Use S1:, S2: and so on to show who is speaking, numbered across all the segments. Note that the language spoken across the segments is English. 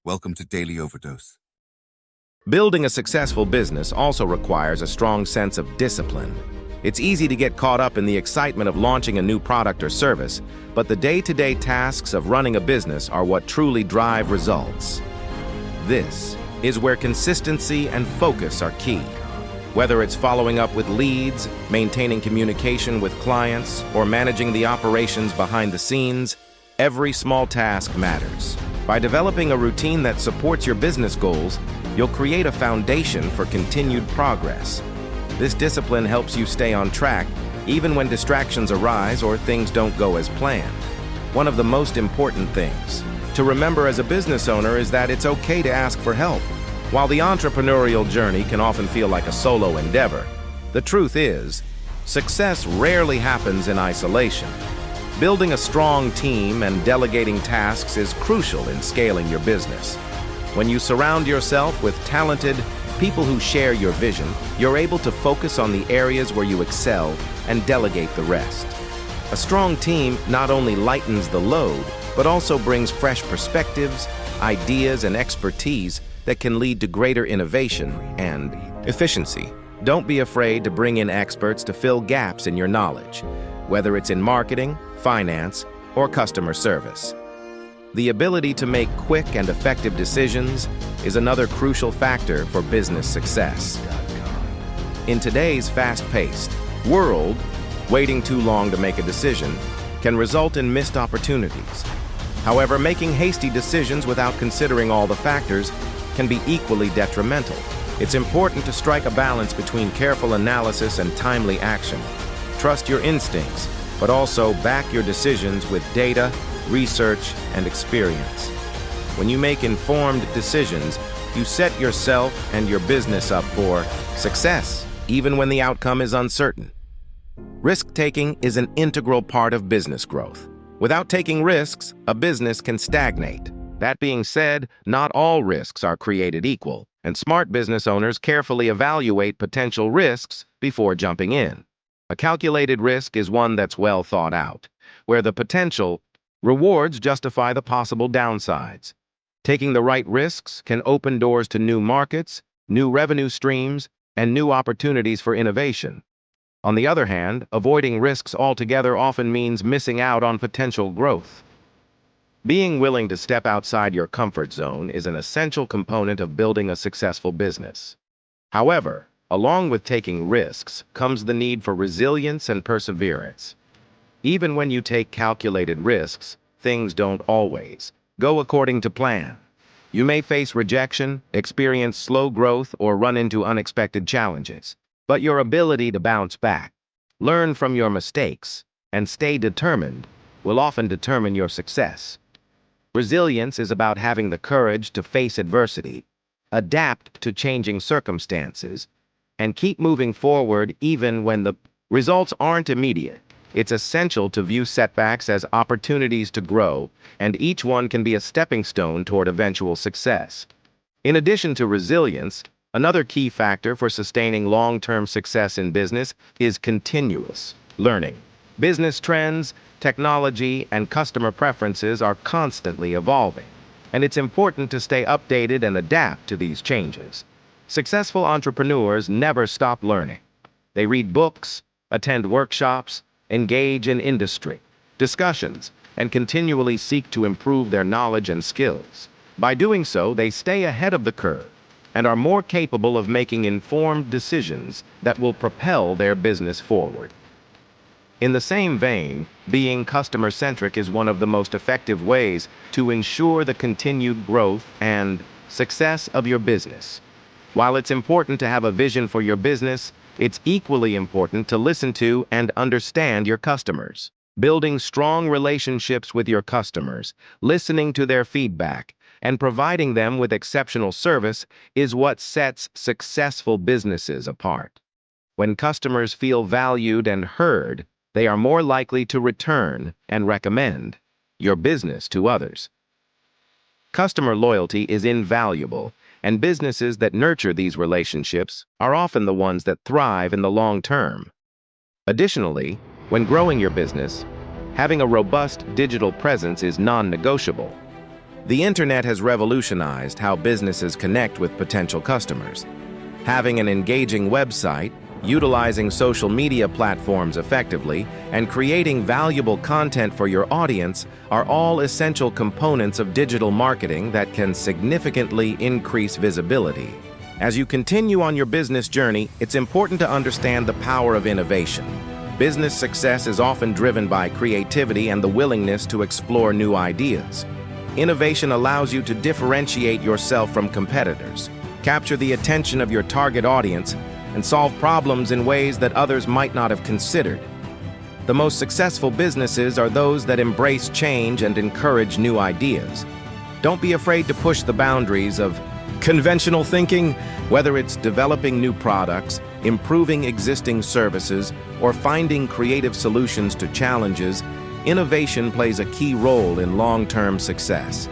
S1: Welcome to Daily Overdose.
S2: Building a successful business also requires a strong sense of discipline. It's easy to get caught up in the excitement of launching a new product or service, but the day-to-day tasks of running a business are what truly drive results. This is where consistency and focus are key. Whether it's following up with leads, maintaining communication with clients, or managing the operations behind the scenes, every small task matters. By developing a routine that supports your business goals, you'll create a foundation for continued progress. This discipline helps you stay on track even when distractions arise or things don't go as planned. One of the most important things to remember as a business owner is that it's okay to ask for help. While the entrepreneurial journey can often feel like a solo endeavor, the truth is, success rarely happens in isolation. Building a strong team and delegating tasks is crucial in scaling your business. When you surround yourself with talented people who share your vision, you're able to focus on the areas where you excel and delegate the rest. A strong team not only lightens the load, but also brings fresh perspectives, ideas, and expertise that can lead to greater innovation and efficiency. Don't be afraid to bring in experts to fill gaps in your knowledge, whether it's in marketing, finance, or customer service. The ability to make quick and effective decisions is another crucial factor for business success. In today's fast-paced world, waiting too long to make a decision can result in missed opportunities. However, making hasty decisions without considering all the factors can be equally detrimental. It's important to strike a balance between careful analysis and timely action. Trust your instincts, but also back your decisions with data, research, and experience. When you make informed decisions, you set yourself and your business up for success, even when the outcome is uncertain. Risk-taking is an integral part of business growth. Without taking risks, a business can stagnate. That being said, not all risks are created equal, and smart business owners carefully evaluate potential risks before jumping in. A calculated risk is one that's well thought out, where the potential rewards justify the possible downsides. Taking the right risks can open doors to new markets, new revenue streams, and new opportunities for innovation. On the other hand, avoiding risks altogether often means missing out on potential growth. Being willing to step outside your comfort zone is an essential component of building a successful business. However, along with taking risks comes the need for resilience and perseverance. Even when you take calculated risks, things don't always go according to plan. You may face rejection, experience slow growth, or run into unexpected challenges. But your ability to bounce back, learn from your mistakes, and stay determined will often determine your success. Resilience is about having the courage to face adversity, adapt to changing circumstances, and keep moving forward even when the results aren't immediate. It's essential to view setbacks as opportunities to grow, and each one can be a stepping stone toward eventual success. In addition to resilience, another key factor for sustaining long-term success in business is continuous learning. Business trends, technology, and customer preferences are constantly evolving, and it's important to stay updated and adapt to these changes. Successful entrepreneurs never stop learning. They read books, attend workshops, engage in industry discussions, and continually seek to improve their knowledge and skills. By doing so, they stay ahead of the curve and are more capable of making informed decisions that will propel their business forward. In the same vein, being customer-centric is one of the most effective ways to ensure the continued growth and success of your business. While it's important to have a vision for your business, it's equally important to listen to and understand your customers. Building strong relationships with your customers, listening to their feedback, and providing them with exceptional service is what sets successful businesses apart. When customers feel valued and heard, they are more likely to return and recommend your business to others. Customer loyalty is invaluable, and businesses that nurture these relationships are often the ones that thrive in the long term. Additionally, when growing your business, having a robust digital presence is non-negotiable. The internet has revolutionized how businesses connect with potential customers. Having an engaging website, utilizing social media platforms effectively, and creating valuable content for your audience are all essential components of digital marketing that can significantly increase visibility. As you continue on your business journey, it's important to understand the power of innovation. Business success is often driven by creativity and the willingness to explore new ideas. Innovation allows you to differentiate yourself from competitors, capture the attention of your target audience, and solve problems in ways that others might not have considered. The most successful businesses are those that embrace change and encourage new ideas. Don't be afraid to push the boundaries of conventional thinking, whether it's developing new products, improving existing services, or finding creative solutions to challenges. Innovation plays a key role in long-term success.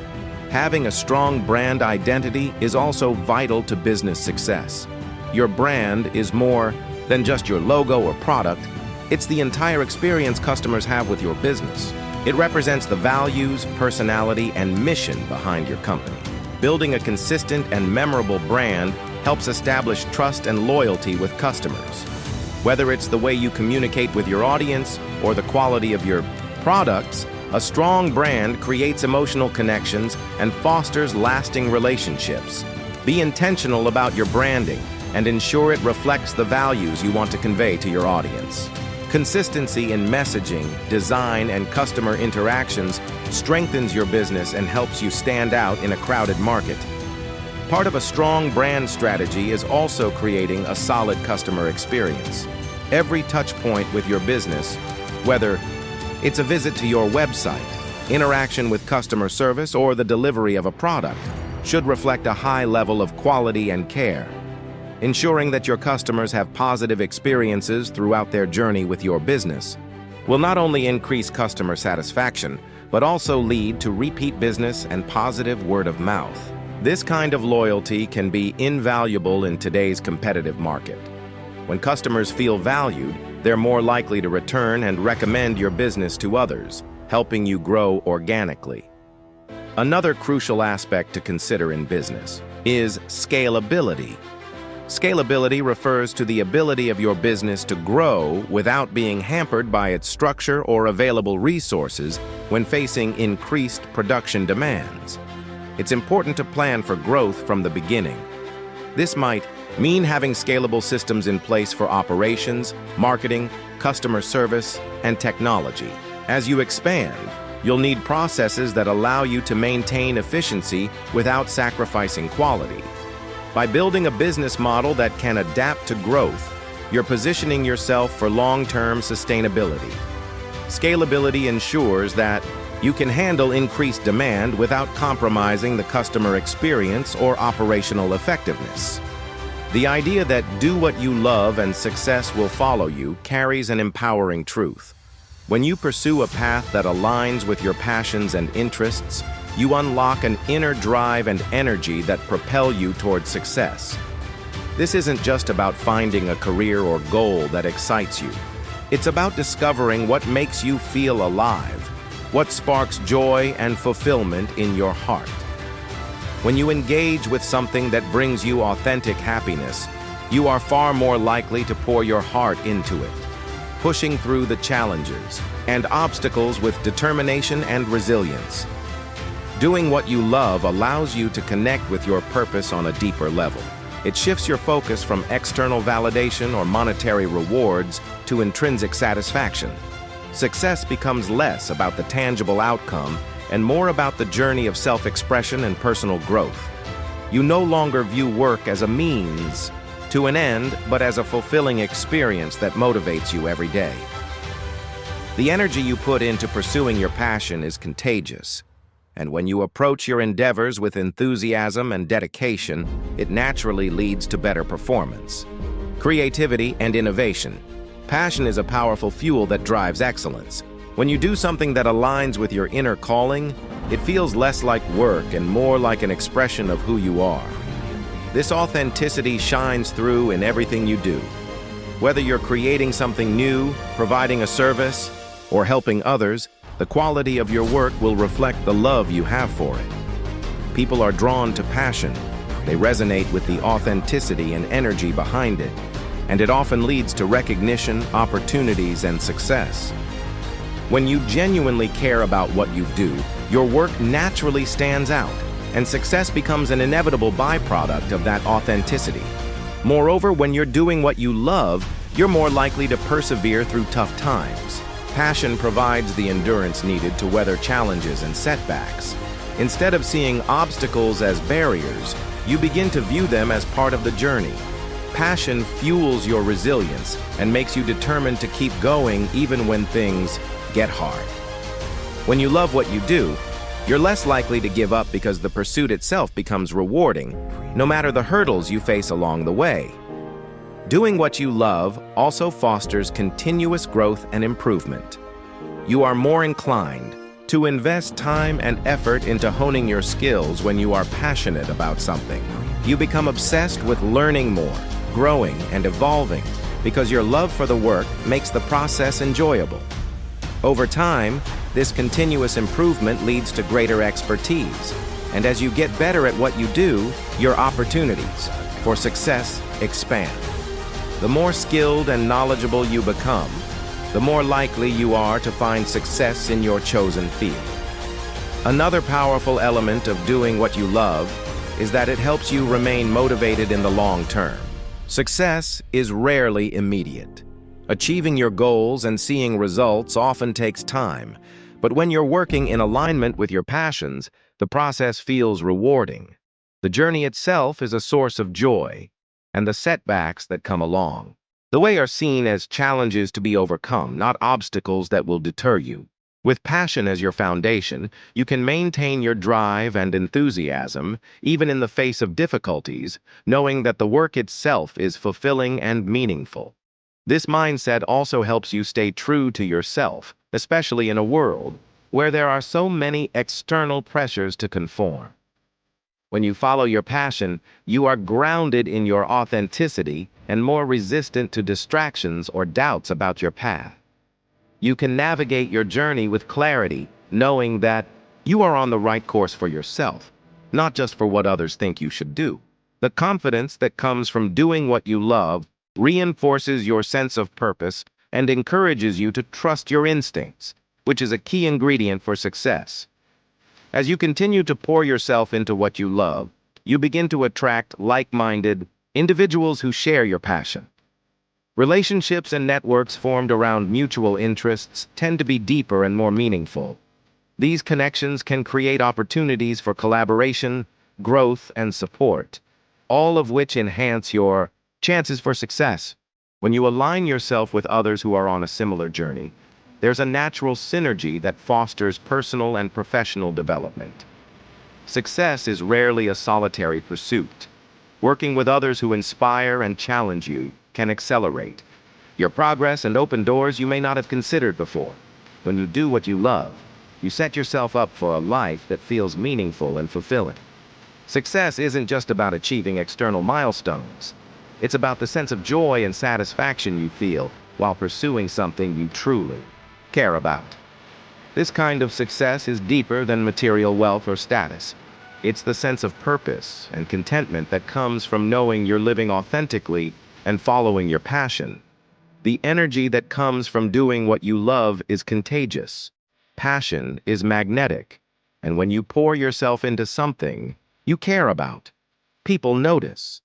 S2: Having a strong brand identity is also vital to business success. Your brand is more than just your logo or product. It's the entire experience customers have with your business. It represents the values, personality, and mission behind your company. Building a consistent and memorable brand helps establish trust and loyalty with customers. Whether it's the way you communicate with your audience or the quality of your products, a strong brand creates emotional connections and fosters lasting relationships. Be intentional about your branding and ensure it reflects the values you want to convey to your audience. Consistency in messaging, design, and customer interactions strengthens your business and helps you stand out in a crowded market. Part of a strong brand strategy is also creating a solid customer experience. Every touch point with your business, whether it's a visit to your website, interaction with customer service, or the delivery of a product, should reflect a high level of quality and care. Ensuring that your customers have positive experiences throughout their journey with your business will not only increase customer satisfaction, but also lead to repeat business and positive word of mouth. This kind of loyalty can be invaluable in today's competitive market. When customers feel valued, they're more likely to return and recommend your business to others, helping you grow organically. Another crucial aspect to consider in business is scalability. Scalability refers to the ability of your business to grow without being hampered by its structure or available resources when facing increased production demands. It's important to plan for growth from the beginning. This might mean having scalable systems in place for operations, marketing, customer service, and technology. As you expand, you'll need processes that allow you to maintain efficiency without sacrificing quality. By building a business model that can adapt to growth, you're positioning yourself for long-term sustainability. Scalability ensures that you can handle increased demand without compromising the customer experience or operational effectiveness. The idea that do what you love and success will follow you carries an empowering truth. When you pursue a path that aligns with your passions and interests, you unlock an inner drive and energy that propel you toward success. This isn't just about finding a career or goal that excites you. It's about discovering what makes you feel alive, what sparks joy and fulfillment in your heart. When you engage with something that brings you authentic happiness, you are far more likely to pour your heart into it, pushing through the challenges and obstacles with determination and resilience. Doing what you love allows you to connect with your purpose on a deeper level. It shifts your focus from external validation or monetary rewards to intrinsic satisfaction. Success becomes less about the tangible outcome and more about the journey of self-expression and personal growth. You no longer view work as a means to an end, but as a fulfilling experience that motivates you every day. The energy you put into pursuing your passion is contagious, and when you approach your endeavors with enthusiasm and dedication, it naturally leads to better performance. Creativity and innovation. Passion is a powerful fuel that drives excellence. When you do something that aligns with your inner calling, it feels less like work and more like an expression of who you are. This authenticity shines through in everything you do. Whether you're creating something new, providing a service, or helping others, the quality of your work will reflect the love you have for it. People are drawn to passion. They resonate with the authenticity and energy behind it, and it often leads to recognition, opportunities, and success. When you genuinely care about what you do, your work naturally stands out, and success becomes an inevitable byproduct of that authenticity. Moreover, when you're doing what you love, you're more likely to persevere through tough times. Passion provides the endurance needed to weather challenges and setbacks. Instead of seeing obstacles as barriers, you begin to view them as part of the journey. Passion fuels your resilience and makes you determined to keep going even when things get hard. When you love what you do, you're less likely to give up because the pursuit itself becomes rewarding, no matter the hurdles you face along the way. Doing what you love also fosters continuous growth and improvement. You are more inclined to invest time and effort into honing your skills when you are passionate about something. You become obsessed with learning more, growing, and evolving because your love for the work makes the process enjoyable. Over time, this continuous improvement leads to greater expertise, and as you get better at what you do, your opportunities for success expand. The more skilled and knowledgeable you become, the more likely you are to find success in your chosen field. Another powerful element of doing what you love is that it helps you remain motivated in the long term. Success is rarely immediate. Achieving your goals and seeing results often takes time, but when you're working in alignment with your passions, the process feels rewarding. The journey itself is a source of joy, and the setbacks that come along. The way are seen as challenges to be overcome, not obstacles that will deter you. With passion as your foundation, you can maintain your drive and enthusiasm, even in the face of difficulties, knowing that the work itself is fulfilling and meaningful. This mindset also helps you stay true to yourself, especially in a world where there are so many external pressures to conform. When you follow your passion, you are grounded in your authenticity and more resistant to distractions or doubts about your path. You can navigate your journey with clarity, knowing that you are on the right course for yourself, not just for what others think you should do. The confidence that comes from doing what you love reinforces your sense of purpose and encourages you to trust your instincts, which is a key ingredient for success. As you continue to pour yourself into what you love, you begin to attract like-minded individuals who share your passion. Relationships and networks formed around mutual interests tend to be deeper and more meaningful. These connections can create opportunities for collaboration, growth, and support, all of which enhance your chances for success. When you align yourself with others who are on a similar journey, there's a natural synergy that fosters personal and professional development. Success is rarely a solitary pursuit. Working with others who inspire and challenge you can accelerate your progress and open doors you may not have considered before. When you do what you love, you set yourself up for a life that feels meaningful and fulfilling. Success isn't just about achieving external milestones. It's about the sense of joy and satisfaction you feel while pursuing something you truly care about. This kind of success is deeper than material wealth or status. It's the sense of purpose and contentment that comes from knowing you're living authentically and following your passion. The energy that comes from doing what you love is contagious. Passion is magnetic, and when you pour yourself into something you care about, people notice.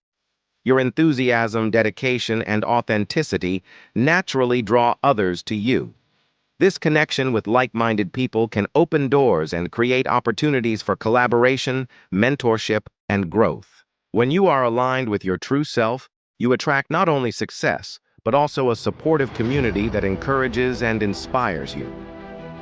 S2: Your enthusiasm, dedication, and authenticity naturally draw others to you. This connection with like-minded people can open doors and create opportunities for collaboration, mentorship, and growth. When you are aligned with your true self, you attract not only success, but also a supportive community that encourages and inspires you.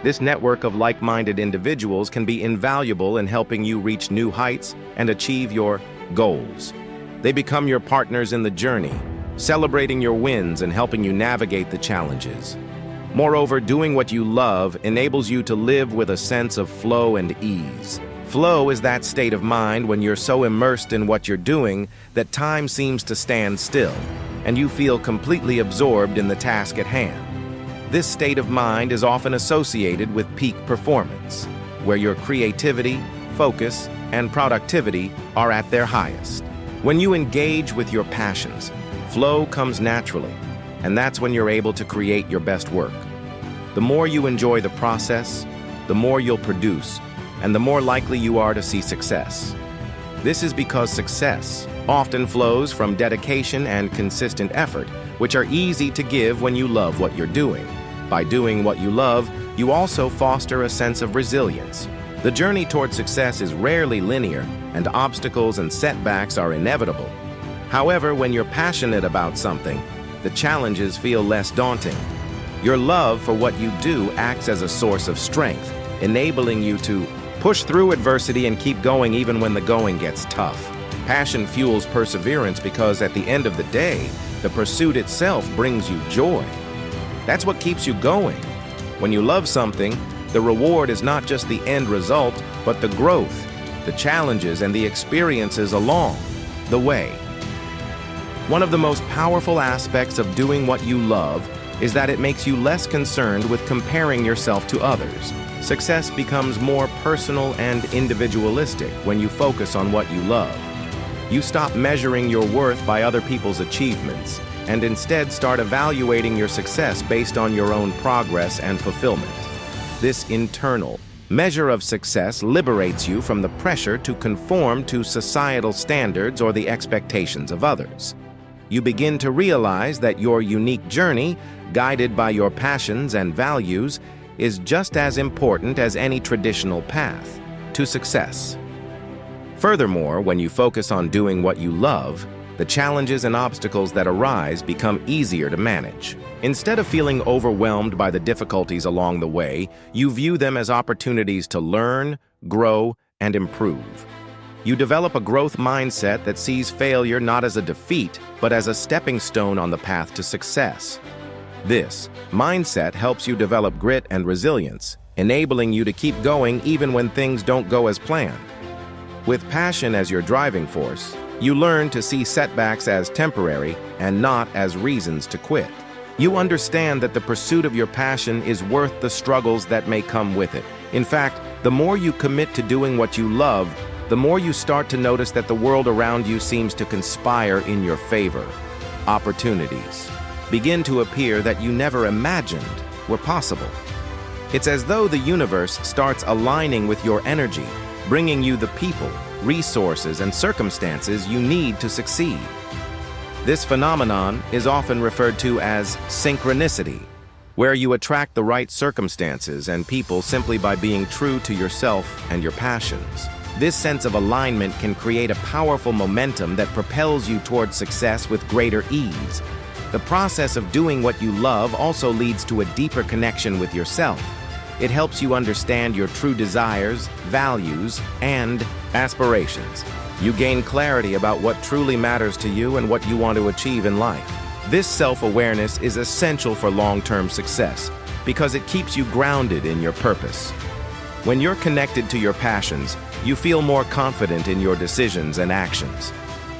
S2: This network of like-minded individuals can be invaluable in helping you reach new heights and achieve your goals. They become your partners in the journey, celebrating your wins and helping you navigate the challenges. Moreover, doing what you love enables you to live with a sense of flow and ease. Flow is that state of mind when you're so immersed in what you're doing that time seems to stand still, and you feel completely absorbed in the task at hand. This state of mind is often associated with peak performance, where your creativity, focus, and productivity are at their highest. When you engage with your passions, flow comes naturally, and that's when you're able to create your best work. The more you enjoy the process, the more you'll produce, and the more likely you are to see success. This is because success often flows from dedication and consistent effort, which are easy to give when you love what you're doing. By doing what you love, you also foster a sense of resilience. The journey toward success is rarely linear, and obstacles and setbacks are inevitable. However, when you're passionate about something, the challenges feel less daunting. Your love for what you do acts as a source of strength, enabling you to push through adversity and keep going even when the going gets tough. Passion fuels perseverance because at the end of the day, the pursuit itself brings you joy. That's what keeps you going. When you love something, the reward is not just the end result, but the growth, the challenges, and the experiences along the way. One of the most powerful aspects of doing what you love is that it makes you less concerned with comparing yourself to others. Success becomes more personal and individualistic when you focus on what you love. You stop measuring your worth by other people's achievements and instead start evaluating your success based on your own progress and fulfillment. This internal measure of success liberates you from the pressure to conform to societal standards or the expectations of others. You begin to realize that your unique journey, guided by your passions and values, is just as important as any traditional path to success. Furthermore, when you focus on doing what you love, the challenges and obstacles that arise become easier to manage. Instead of feeling overwhelmed by the difficulties along the way, you view them as opportunities to learn, grow, and improve. You develop a growth mindset that sees failure not as a defeat, but as a stepping stone on the path to success. This mindset helps you develop grit and resilience, enabling you to keep going even when things don't go as planned. With passion as your driving force, you learn to see setbacks as temporary and not as reasons to quit. You understand that the pursuit of your passion is worth the struggles that may come with it. In fact, the more you commit to doing what you love, the more you start to notice that the world around you seems to conspire in your favor. Opportunities begin to appear that you never imagined were possible. It's as though the universe starts aligning with your energy, bringing you the people, resources, and circumstances you need to succeed. This phenomenon is often referred to as synchronicity, where you attract the right circumstances and people simply by being true to yourself and your passions. This sense of alignment can create a powerful momentum that propels you towards success with greater ease. The process of doing what you love also leads to a deeper connection with yourself. It helps you understand your true desires, values, and aspirations. You gain clarity about what truly matters to you and what you want to achieve in life. This self-awareness is essential for long-term success because it keeps you grounded in your purpose. When you're connected to your passions, you feel more confident in your decisions and actions.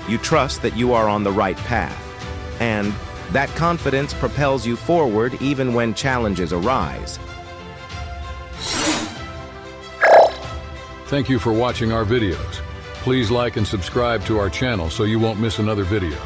S2: You trust that you are on the right path, and that confidence propels you forward even when challenges arise.
S1: Thank you for watching our videos. Please like and subscribe to our channel so you won't miss another video.